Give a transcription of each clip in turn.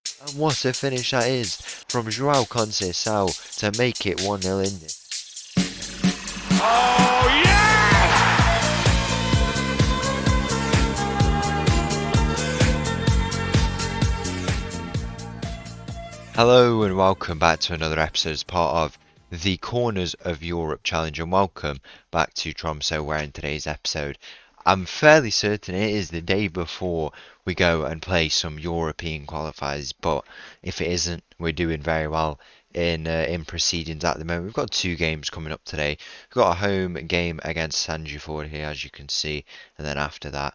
And what a finish that is from João Conceição to make it 1-0 in this. Oh, yes! Hello and welcome back to another episode as part of the Corners of Europe Challenge, and welcome back to Tromso, where in today's episode I'm fairly certain it is the day before we go and play some European qualifiers, but if it isn't, we're doing very well in proceedings at the moment. We've got two games coming up today. We've got a home game against Sandefjord here, as you can see, and then after that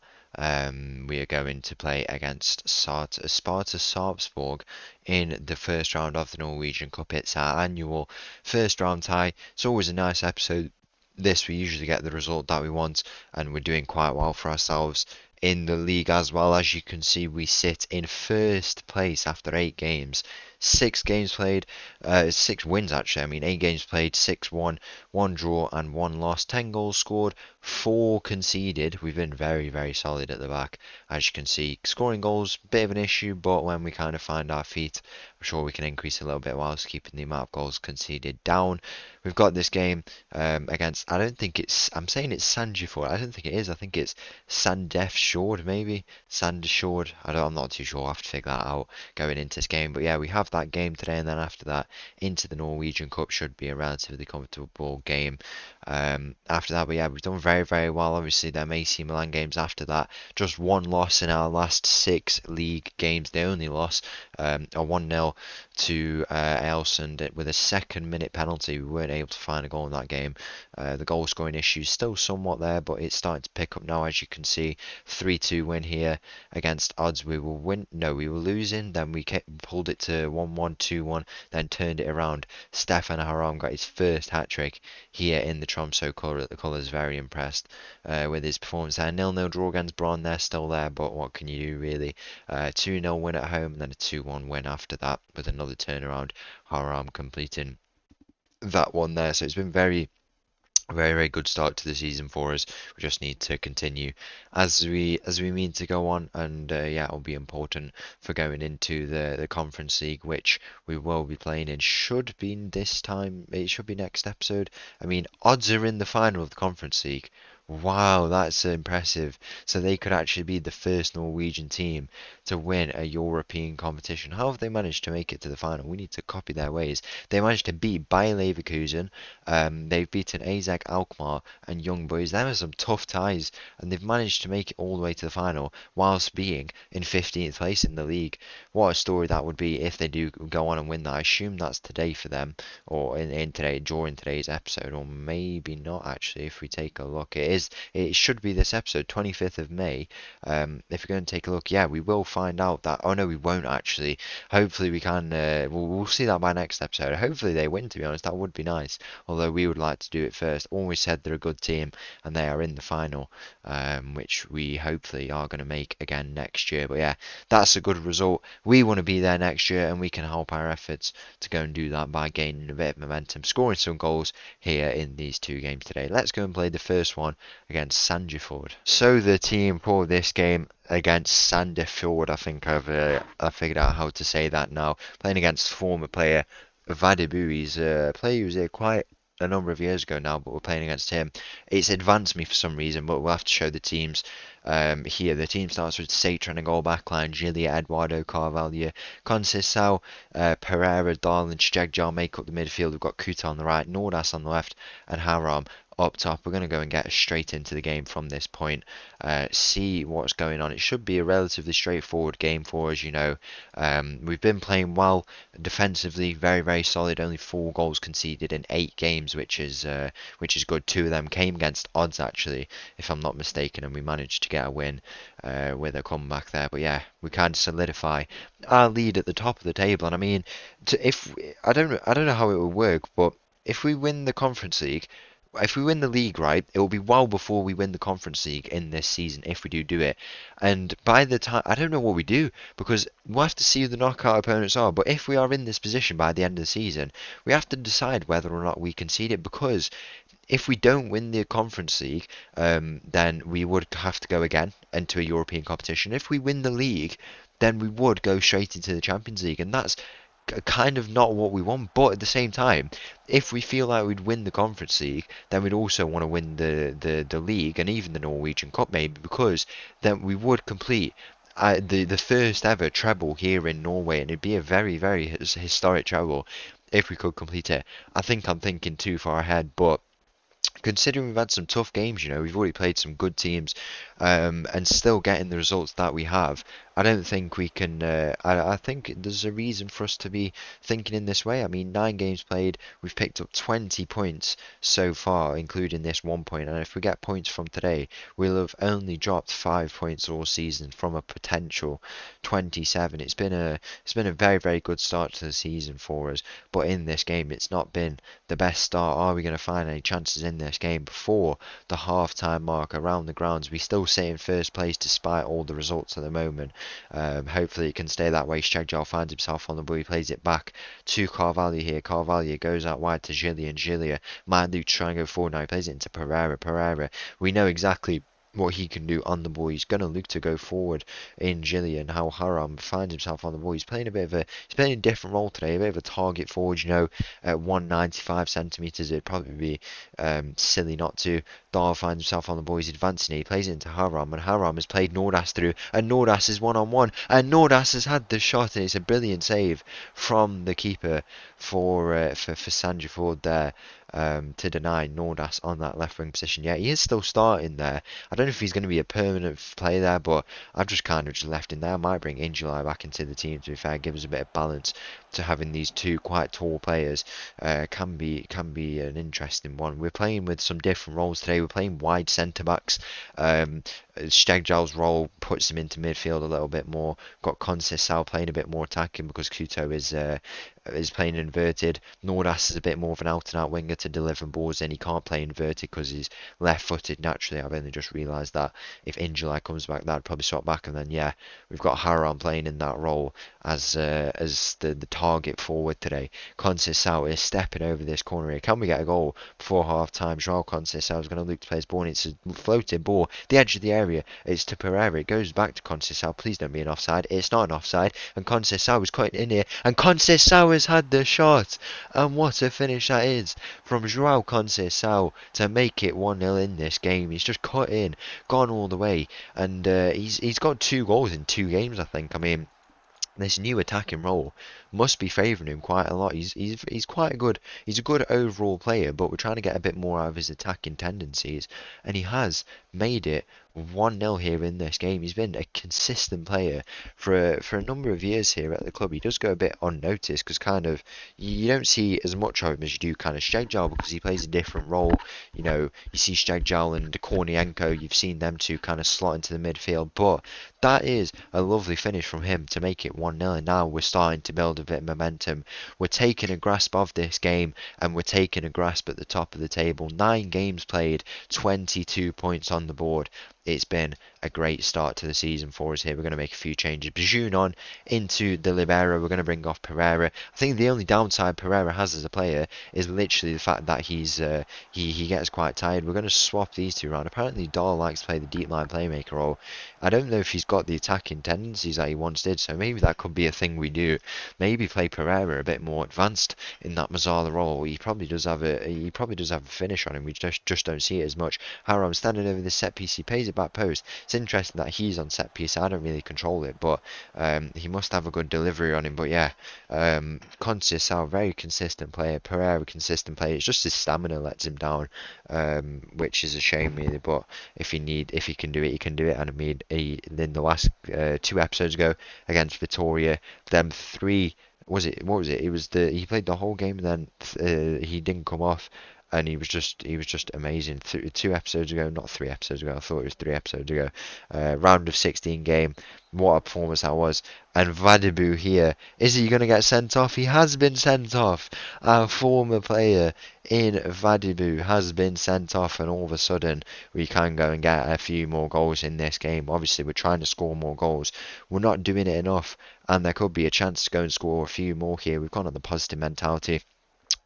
we are going to play against Sparta Sarpsborg in the first round of the Norwegian Cup. It's our annual first round tie. It's always a nice episode. This, we usually get the result that we want, and we're doing quite well for ourselves in the league as well. As you can see, we sit in first place after 8 games. 6 games played, 6 wins actually. I mean, 8 games played, 6 won, 1 draw, and 1 loss. 10 goals scored, 4 conceded. We've been very, very solid at the back. As you can see, scoring goals, bit of an issue, but when we kind of find our feet, I'm sure we can increase a little bit whilst keeping the amount of goals conceded down. We've got this game against, I don't think it's, I'm saying it's Sandefjord. I don't think it is. I think it's Sandefjord, maybe. Sandefjord. I'm not too sure. I'll have to figure that out going into this game. But yeah, we have that game today, and then after that, into the Norwegian Cup should be a relatively comfortable game. After that, but yeah, we've done very, very well. Obviously, them AC Milan games after that, just 1 loss in our last 6 league games. The only loss, a 1-0 to Ailsund with a second-minute penalty. We weren't able to find a goal in that game. The goal scoring issue is still somewhat there, but it's starting to pick up now. As you can see, 3-2 win here against odds. We were losing. Then we pulled it to 1-1, 2-1, then turned it around. Stefan Haram got his first hat trick here in the Tromso colours. Very impressed with his performance there. 0-0 draw against Braun. They're still there, but what can you do really? 2-0 win at home, and then a 2-1 win after that with another turnaround. Haram completing that one there. So it's been very, very, very good start to the season for us. We just need to continue as we mean to go on, and yeah, it'll be important for going into the Conference League, which we will be playing in. Should be this time. It should be next episode. I mean, odds are in the final of the Conference League. Wow, that's impressive. So they could actually be the first Norwegian team to win a European competition. How have they managed to make it to the final? We need to copy their ways. They managed to beat Bayer Leverkusen. They've beaten AZ Alkmaar and Young Boys. Them are some tough ties, and they've managed to make it all the way to the final whilst being in 15th place in the league. What a story that would be if they do go on and win that. I assume that's today for them, or in today, during today's episode, or maybe not actually. If we take a look, it should be this episode, 25th of May. If we're going to take a look, yeah, we will find out that. Oh no, we won't actually. Hopefully we can. We'll see that by next episode. Hopefully they win. To be honest, that would be nice. Although we would like to do it first. Always said they're a good team, and they are in the final, which we hopefully are going to make again next year. But yeah, that's a good result. We want to be there next year, and we can help our efforts to go and do that by gaining a bit of momentum, scoring some goals here in these 2 games today. Let's go and play the first one against Sandefjord. So the team for this game against Sandefjord, I think I figured out how to say that now. Playing against former player Vadibu. He's a player who was here quite a number of years ago now, but we're playing against him. It's advanced me for some reason, but we'll have to show the teams here. The team starts with Satran and goal backline, Gilia, Eduardo, Carvalho, Conceição, Pereira, Darlin, Stegjar make up the midfield. We've got Kuta on the right, Nordas on the left, and Haram up top. We're going to go and get straight into the game from this point, see what's going on. It should be a relatively straightforward game for us, you know. We've been playing well defensively, very, very solid. Only 4 goals conceded in 8 games, which is good. 2 of them came against odds, actually, if I'm not mistaken, and we managed to get a win with a comeback there. But yeah, we kind of solidify our lead at the top of the table. And I mean, if I don't know how it will work, but if we win the Conference League, if we win the league, right, it will be well before we win the Conference League in this season if we do it. And by the time, I don't know what we do, because we'll have to see who the knockout opponents are. But if we are in this position by the end of the season, we have to decide whether or not we concede it, because if we don't win the Conference League, then we would have to go again into a European competition. If we win the league, then we would go straight into the Champions League, and that's kind of not what we want. But at the same time, if we feel like we'd win the Conference League, then we'd also want to win the league and even the Norwegian Cup maybe, because then we would complete the first ever treble here in Norway, and it'd be a very, very historic treble if we could complete it. I think I'm thinking too far ahead, but considering we've had some tough games, we've already played some good teams, and still getting the results that we have, I don't think we can. I think there's a reason for us to be thinking in this way. I mean, 9 games played, we've picked up 20 points so far, including this 1 point. And if we get points from today, we'll have only dropped 5 points all season from a potential 27. It's been a very, very good start to the season for us. But in this game, it's not been the best start. Are we going to find any chances in this game before the half-time mark around the grounds? We still sit in first place despite all the results at the moment. Hopefully it can stay that way. Steggall finds himself on the ball. He plays it back to Carvalho here. Carvalho goes out wide to Gillian. Gillian might look to try and go forward now. He plays it into Pereira. Pereira, we know exactly what he can do on the ball. He's going to look to go forward in Gillian. How Haram finds himself on the ball. He's playing a different role today, a bit of a target forward, at 195 centimeters. It'd probably be silly not to. Dahl finds himself on the ball. He's advancing. He plays it into Haram, and Haram has played Nordas through, and Nordas is 1-on-1, and Nordas has had the shot, and it's a brilliant save from the keeper for Sandefjord there. To deny Nordas on that left wing position. Yeah, he is still starting there. I don't know if he's going to be a permanent player there, but I've just kind of just left him there. I might bring Injuly back into the team, to be fair, give us a bit of balance to having these two quite tall players. Can be an interesting one. We're playing with some different roles today. We're playing wide centre backs. Steggall's role puts him into midfield a little bit more. Got Conceição playing a bit more attacking because Kuto is playing inverted. Nordas is a bit more of an out-and-out winger to deliver balls in. He can't play inverted because he's left-footed naturally. I've only just realised that. If Injuly comes back, that'd probably swap back. And then, yeah, we've got Haram playing in that role as the target forward today. Conceição is stepping over this corner here. Can we get a goal before half-time? João Conceição is going to look to play his ball, and it's a floating ball. The edge of the area, it's to Pereira. It goes back to Conceição. Please don't be an offside. It's not an offside. And Conceição is cutting in here. And Conceição has had the shot. And what a finish that is from João Conceição to make it 1-0 in this game. He's just cut in, gone all the way. And he's got 2 goals in 2 games, I think. I mean, this new attacking role must be favouring him quite a lot. He's quite he's a good overall player, but we're trying to get a bit more out of his attacking tendencies, and he has made it 1-0 here in this game. He's been a consistent player for a number of years here at the club. He does go a bit unnoticed because kind of you don't see as much of him as you do kind of Steggall, because he plays a different role. You see Steggall and Kornienko, you've seen them two kind of slot into the midfield, but that is a lovely finish from him to make it 1-0, and now we're starting to build a bit of momentum. We're taking a grasp of this game, and we're taking a grasp at the top of the table. 9 games played, 22 points on the board. It's been a great start to the season for us here. We're going to make a few changes. Bajun on into the libero. We're going to bring off Pereira. I think the only downside Pereira has as a player is literally the fact that he gets quite tired. We're going to swap these two around. Apparently Dahl likes to play the deep line playmaker role. I don't know if he's got the attacking tendencies that he once did, so maybe that could be a thing we do. Maybe play Pereira a bit more advanced in that Mazzala role. He probably does have a finish on him. We just don't see it as much. Haram standing over the set piece. He pays it back post. It's interesting that he's on set piece. I don't really control it, but he must have a good delivery on him. But yeah, Conceição, very consistent player. Pereira, consistent player. It's just his stamina lets him down, which is a shame really. But if he can do it, he can do it. And I mean, in the last 2 episodes ago against Vitoria, them 3. What was it? He played the whole game, and then he didn't come off, and he was just amazing. 2 episodes ago, not 3 episodes ago. I thought it was 3 episodes ago. Round of 16 game. What a performance that was. And Vadibu here, is he going to get sent off? He has been sent off. Our former player in Vadibu has been sent off, and all of a sudden we can go and get a few more goals in this game. Obviously we're trying to score more goals. We're not doing it enough, and there could be a chance to go and score a few more here. We've gone on the positive mentality.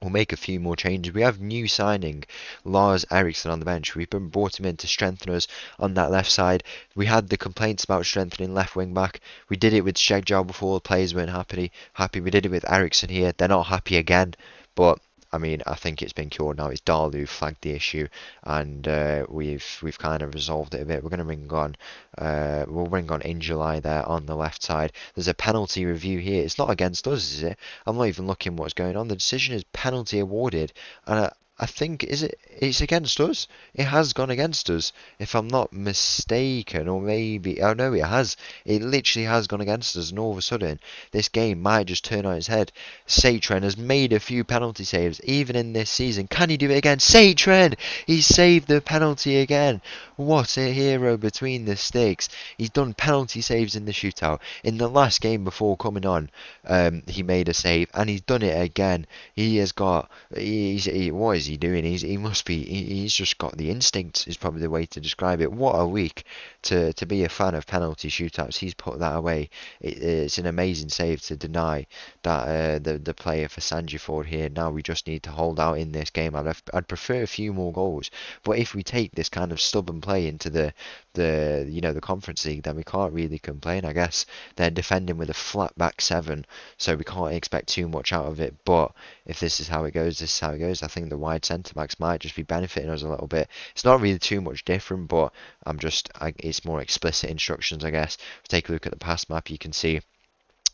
We'll make a few more changes. We have new signing Lars Eriksson on the bench. We've been brought him in to strengthen us on that left side. We had the complaints about strengthening left wing back. We did it with Shegjal before. The players weren't happy. We did it with Eriksson here. They're not happy again. But I mean, I think it's been cured now. It's Dahl who flagged the issue, and we've kind of resolved it a bit. We're going to bring on we'll bring on in July there on the left side. There's a penalty review here. It's not against us, is it? I'm not even looking what's going on. The decision is penalty awarded, and I think it's against us. It has gone against us, if I'm not mistaken, or maybe oh no, it has. It literally has gone against us, and all of a sudden, this game might just turn on its head. Satren has made a few penalty saves, even in this season. Can he do it again? Satren! He saved the penalty again. What a hero between the sticks. He's done penalty saves in the shootout. In the last game before coming on, he made a save, and he's done it again. He has got. What is he doing? He must be. He's just got the instinct. Is probably the way to describe it. What a week to be a fan of penalty shootouts. He's put that away. It's an amazing save to deny that the player for Sandefjord here. Now we just need to hold out in this game. I'd prefer a few more goals, but if we take this kind of stubborn play into the the Conference League, then we can't really complain. I guess they're defending with a flat back seven, so we can't expect too much out of it. But if this is how it goes, this is how it goes. I think the wide centre backs might just be benefiting us a little bit. It's not really too much different, but it's more explicit instructions, I guess. If you take a look at the pass map, you can see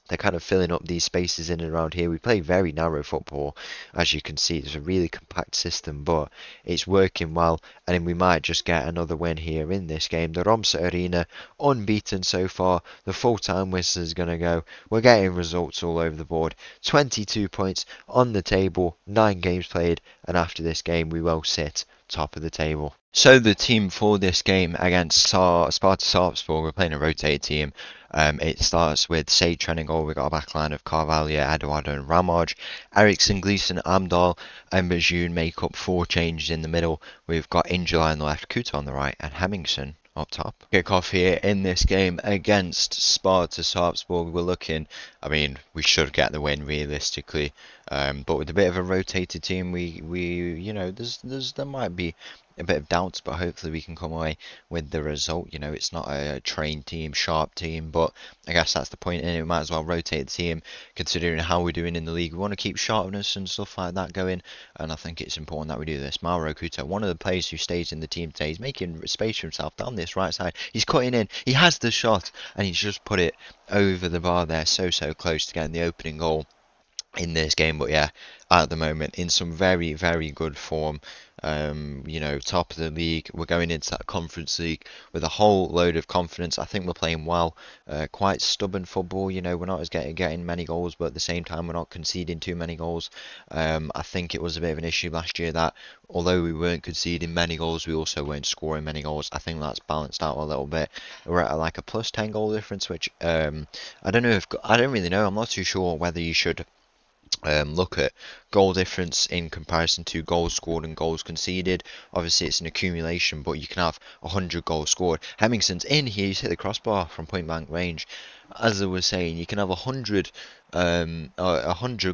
they're kind of filling up these spaces in and around here. We play very narrow football, as you can see. It's a really compact system, but it's working well, and then we might just get another win here in this game. The Tromso Arena, unbeaten so far. The full-time whistle is going to go. We're getting results all over the board. 22 points on the table, 9 games played, and after this game we will sit top of the table. So the team for this game against Sparta Sarpsborg, we're playing a rotated team. It starts with Sage training goal. We've got a backline of Carvalho, Eduardo and Ramaj. Eriksson, Gleeson, Amdahl and Bajun make up 4 changes in the middle. We've got Injala on the left, Kuta on the right and Hemmingson up top. Kick off here in this game against Sparta Sarpsborg. We're looking, I mean, we should get the win realistically, but with a bit of a rotated team, we there might be a bit of doubts, but hopefully we can come away with the result. You know, it's not a trained team, sharp team, but I guess that's the point, and we might as well rotate the team considering how we're doing in the league. We want to keep sharpness and stuff like that going, and I think it's important that we do this. Mauro Kuta, one of the players who stays in the team today, he's making space for himself down this right side. He's cutting in, he has the shot, and he's just put it over the bar there, so close to getting the opening goal in this game. But yeah, at the moment in some very, very good form. Top of the league. We're going into that Conference League with a whole load of confidence. I think we're playing well, quite stubborn football. We're not as getting many goals, but at the same time we're not conceding too many goals. I think it was a bit of an issue last year that although we weren't conceding many goals, we also weren't scoring many goals. I think that's balanced out a little bit. We're at like a plus 10 goal difference, which I don't really know. I'm not too sure whether you should look at goal difference in comparison to goals scored and goals conceded. Obviously it's an accumulation, but you can have 100 goals scored. Hemmingson's in here, he's hit the crossbar from point blank range. As I was saying, you can have 100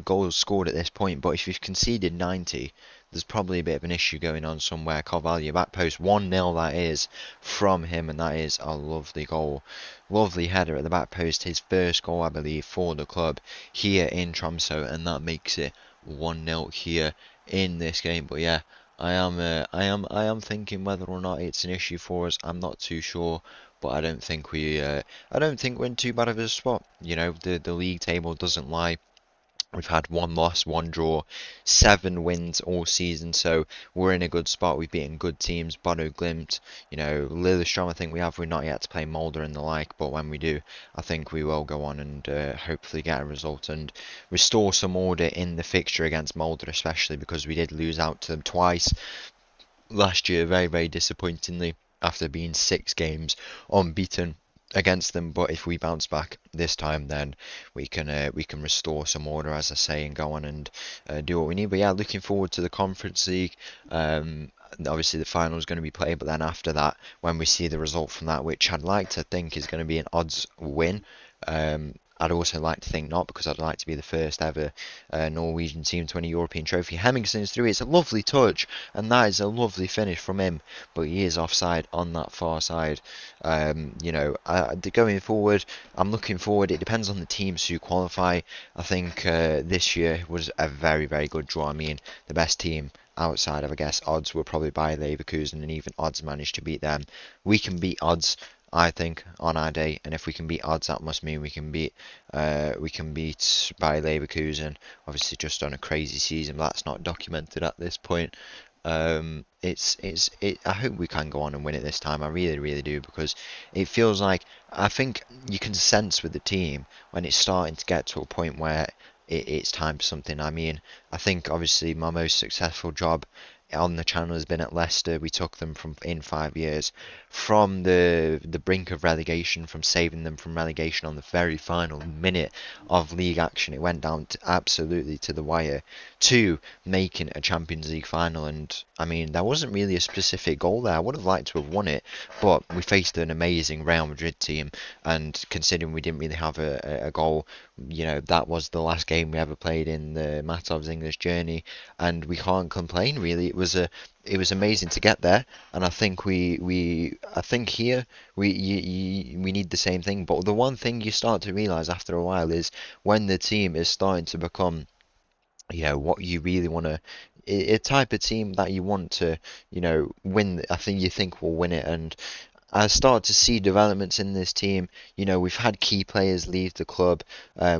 goals scored at this point, but if you've conceded 90, there's probably a bit of an issue going on somewhere. Carvalho back post, 1-0 that is from him, and that is a lovely goal. Lovely header at the back post, his first goal I believe for the club here in Tromso, and that makes it 1-0 here in this game. But yeah, I am thinking whether or not it's an issue for us. I'm not too sure, but I don't think we're in too bad of a spot. The league table doesn't lie. We've had 1 loss, 1 draw, 7 wins all season, so we're in a good spot. We've beaten good teams, Bodo Glimt, Lillestrøm. I think we're not yet to play Molde and the like, but when we do, I think we will go on and hopefully get a result and restore some order in the fixture against Molde, especially because we did lose out to them twice last year, very, very disappointingly, after being 6 games unbeaten against them. But if we bounce back this time, then we can restore some order, as I say, and go on and do what we need. But yeah, looking forward to the Conference League. Obviously the final is going to be played, but then after that, when we see the result from that, which I'd like to think is going to be an odds win, I'd also like to think not, because I'd like to be the first ever Norwegian team to win a European trophy. Hemmingson's through. It's a lovely touch, and that is a lovely finish from him, but he is offside on that far side. Going forward, I'm looking forward. It depends on the teams who qualify. I think this year was a very, very good draw. I mean, the best team outside of, I guess, odds were probably Bayer Leverkusen, and even odds managed to beat them. We can beat odds, I think, on our day, and if we can beat odds, that must mean we can beat Bayer Leverkusen. Obviously, just on a crazy season, but that's not documented at this point. I hope we can go on and win it this time. I really, really do, because it feels like, I think you can sense with the team when it's starting to get to a point where it's time for something. I mean, I think obviously my most successful job on the channel has been at Leicester. We took them from in 5 years from the brink of relegation, from saving them from relegation on the very final minute of league action. It went down to absolutely to the wire, to making a Champions League final. And I mean, there wasn't really a specific goal there. I would have liked to have won it, but we faced an amazing Real Madrid team, and considering we didn't really have a goal, that was the last game we ever played in the Matov's English journey, and we can't complain really. It was amazing to get there, and I think I think here we need the same thing. But the one thing you start to realize after a while is when the team is starting to become, what you really want to, a type of team that you want to, win. I think you think will win it, and I start to see developments in this team. We've had key players leave the club.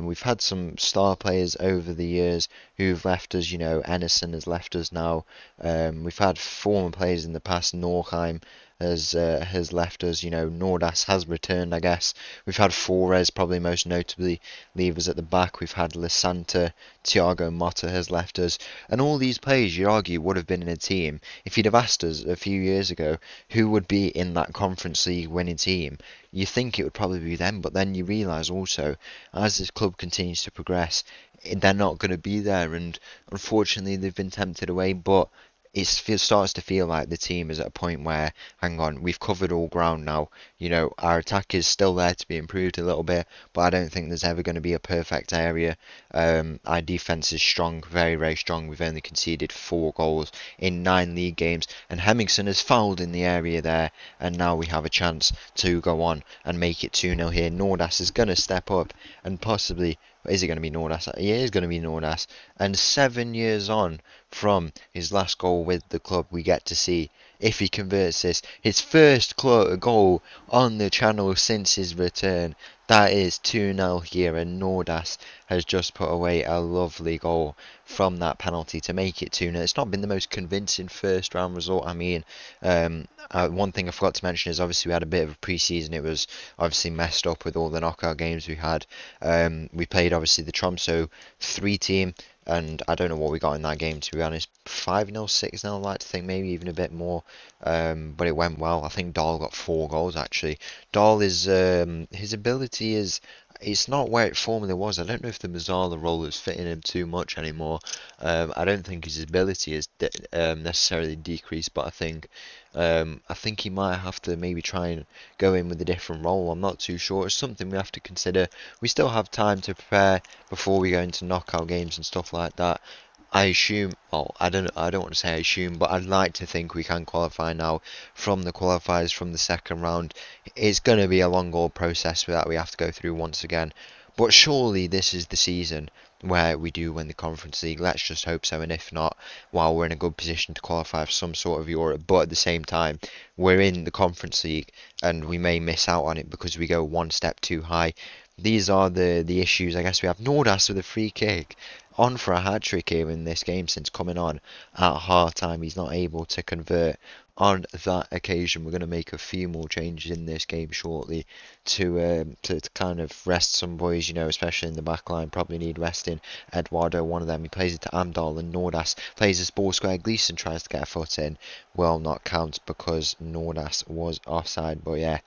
We've had some star players over the years who've left us. Ennison has left us now. We've had former players in the past. Norheim has left us. Nordas has returned, I guess. We've had Flores, probably most notably, leave us at the back. We've had Lasanta, Thiago Motta has left us, and all these players, you'd argue, would have been in a team. If you'd have asked us a few years ago who would be in that Conference League winning team, you think it would probably be them. But then you realise also, as this club continues to progress, they're not going to be there, and unfortunately they've been tempted away. But it starts to feel like the team is at a point where, hang on, we've covered all ground now. Our attack is still there to be improved a little bit, but I don't think there's ever going to be a perfect area. Our defence is strong, very, very strong. We've only conceded 4 goals in 9 league games, and Hemmingson has fouled in the area there, and now we have a chance to go on and make it 2-0 here. Nordas is going to step up, and possibly, is it going to be Nordas? It is going to be Nordas, and 7 years on from his last goal with the club, we get to see if he converts this, his first goal on the channel since his return. That is 2-0 here, and Nordas has just put away a lovely goal from that penalty to make it 2-0. It's not been the most convincing first round result. I mean, one thing I forgot to mention is obviously we had a bit of a pre-season. It was obviously messed up with all the knockout games we had. We played obviously the Tromso 3 team, and I don't know what we got in that game, to be honest. 5-0, 6-0, I'd like to think, maybe even a bit more. But it went well. I think Dahl got 4 goals, actually. Dahl is, his ability is, it's not where it formerly was. I don't know if the Mazzala role is fitting him too much anymore. I don't think his ability is necessarily decreased, but I think he might have to maybe try and go in with a different role. I'm not too sure. It's something we have to consider. We still have time to prepare before we go into knockout games and stuff like that. I assume, well, I don't want to say I assume, but I'd like to think we can qualify now from the qualifiers from the second round. It's going to be a long old process that we have to go through once again. But surely this is the season where we do win the Conference League. Let's just hope so, and if not, while we're in a good position to qualify for some sort of Europe. But at the same time, we're in the Conference League, and we may miss out on it because we go one step too high. These are the issues. I guess we have Nordas with a free kick, on for a hat-trick here in this game since coming on at half-time. He's not able to convert on that occasion. We're going to make a few more changes in this game shortly to kind of rest some boys, especially in the back line. Probably need resting. Eduardo, one of them, he plays it to Amdal, and Nordas plays this ball square. Gleason tries to get a foot in, will not count because Nordas was offside. But yeah,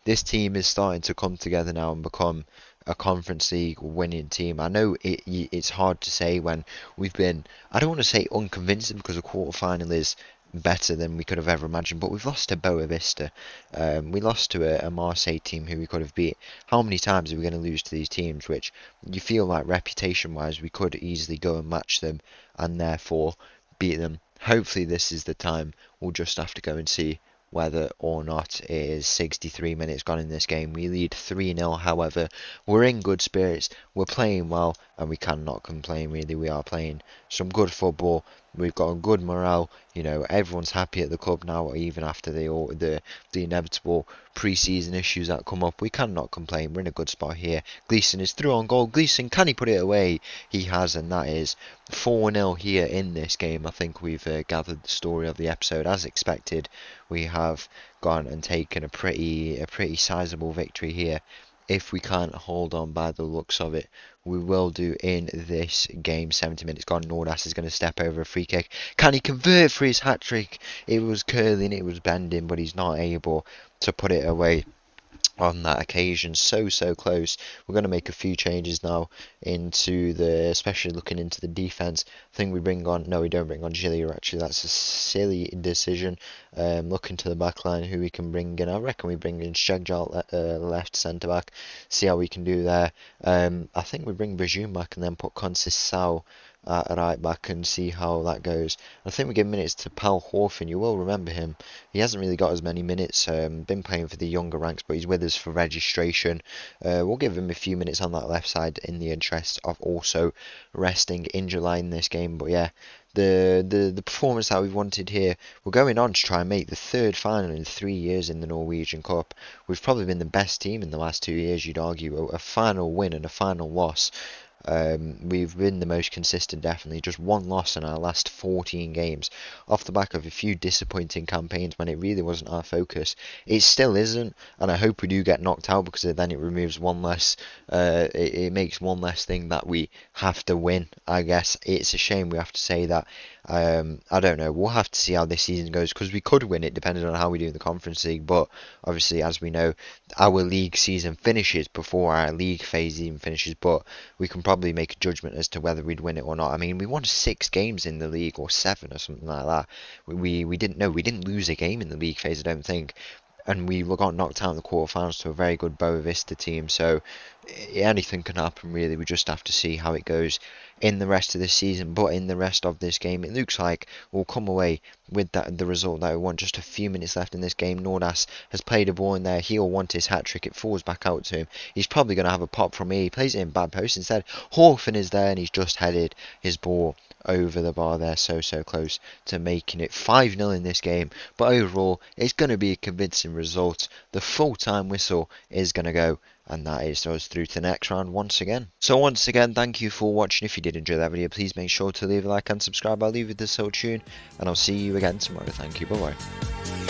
this team is starting to come together now and become a Conference League winning team. I know it's hard to say when we've been, I don't want to say unconvincing, because a quarter final is better than we could have ever imagined. But we've lost to Boa Vista. We lost to a Marseille team who we could have beat. How many times are we going to lose to these teams? Which you feel like reputation-wise, we could easily go and match them and therefore beat them. Hopefully, this is the time. We'll just have to go and see whether or not it is 63 minutes gone in this game. We lead 3-0, however. We're in good spirits, we're playing well, and we cannot complain, really. We are playing some good football. We've got a good morale. You know, everyone's happy at the club now, even after the inevitable pre-season issues that come up. We cannot complain. We're in a good spot here. Gleeson is through on goal. Gleeson, can he put it away? He has, and that is 4-0 here in this game. I think we've gathered the story of the episode as expected. We have gone and taken a pretty sizable victory here. If we can't hold on by the looks of it, we will do in this game. 70 minutes gone. Nordas is going to step over a free kick. Can he convert for his hat trick? It was curling, it was bending, but he's not able to put it away on that occasion. So close. We're going to make a few changes now especially looking into the defense. I think we bring on, no, we don't bring on Gillier, actually. That's a silly decision. Looking to the back line, who we can bring in. I reckon we bring in Shagjal left centre back, see how we can do there. I think we bring Bajum back and then put Conceição at right back and see how that goes. I think we give minutes to Paul Horfin. You will remember him. He hasn't really got as many minutes, been playing for the younger ranks, but he's with us for registration. We'll give him a few minutes on that left side in the interest of also resting in July in this game. But yeah, the performance that we wanted here, we're going on to try and make the third final in 3 years in the Norwegian Cup. We've probably been the best team in the last 2 years, you'd argue. A final win and a final loss. We've been the most consistent, definitely. Just one loss in our last 14 games, off the back of a few disappointing campaigns when it really wasn't our focus. It still isn't, and I hope we do get knocked out, because then it removes one less. It makes one less thing that we have to win. I guess it's a shame we have to say that. I don't know. We'll have to see how this season goes, because we could win it depending on how we do in the Conference League. But obviously, as we know, our league season finishes before our league phase even finishes. But we can probably make a judgment as to whether we'd win it or not. I mean, we won 6 games in the league, or 7 or something like that. We didn't know. We didn't lose a game in the league phase, I don't think. And we got knocked out in the quarterfinals to a very good Boa Vista team. So anything can happen, really. We just have to see how it goes in the rest of this season. But in the rest of this game, it looks like we'll come away with the result that we want. Just a few minutes left in this game. Nordas has played a ball in there. He'll want his hat-trick. It falls back out to him. He's probably going to have a pop from here. He plays it in bad post instead. Horfin is there, and he's just headed his ball over the bar there. So close to making it 5-0 in this game. But overall, it's going to be a convincing result. The full-time whistle is going to go, and that is us through to the next round once again. So once again, thank you for watching. If you did enjoy that video, please make sure to leave a like and subscribe. I'll leave you with this whole tune, and I'll see you again tomorrow. Thank you. Bye bye.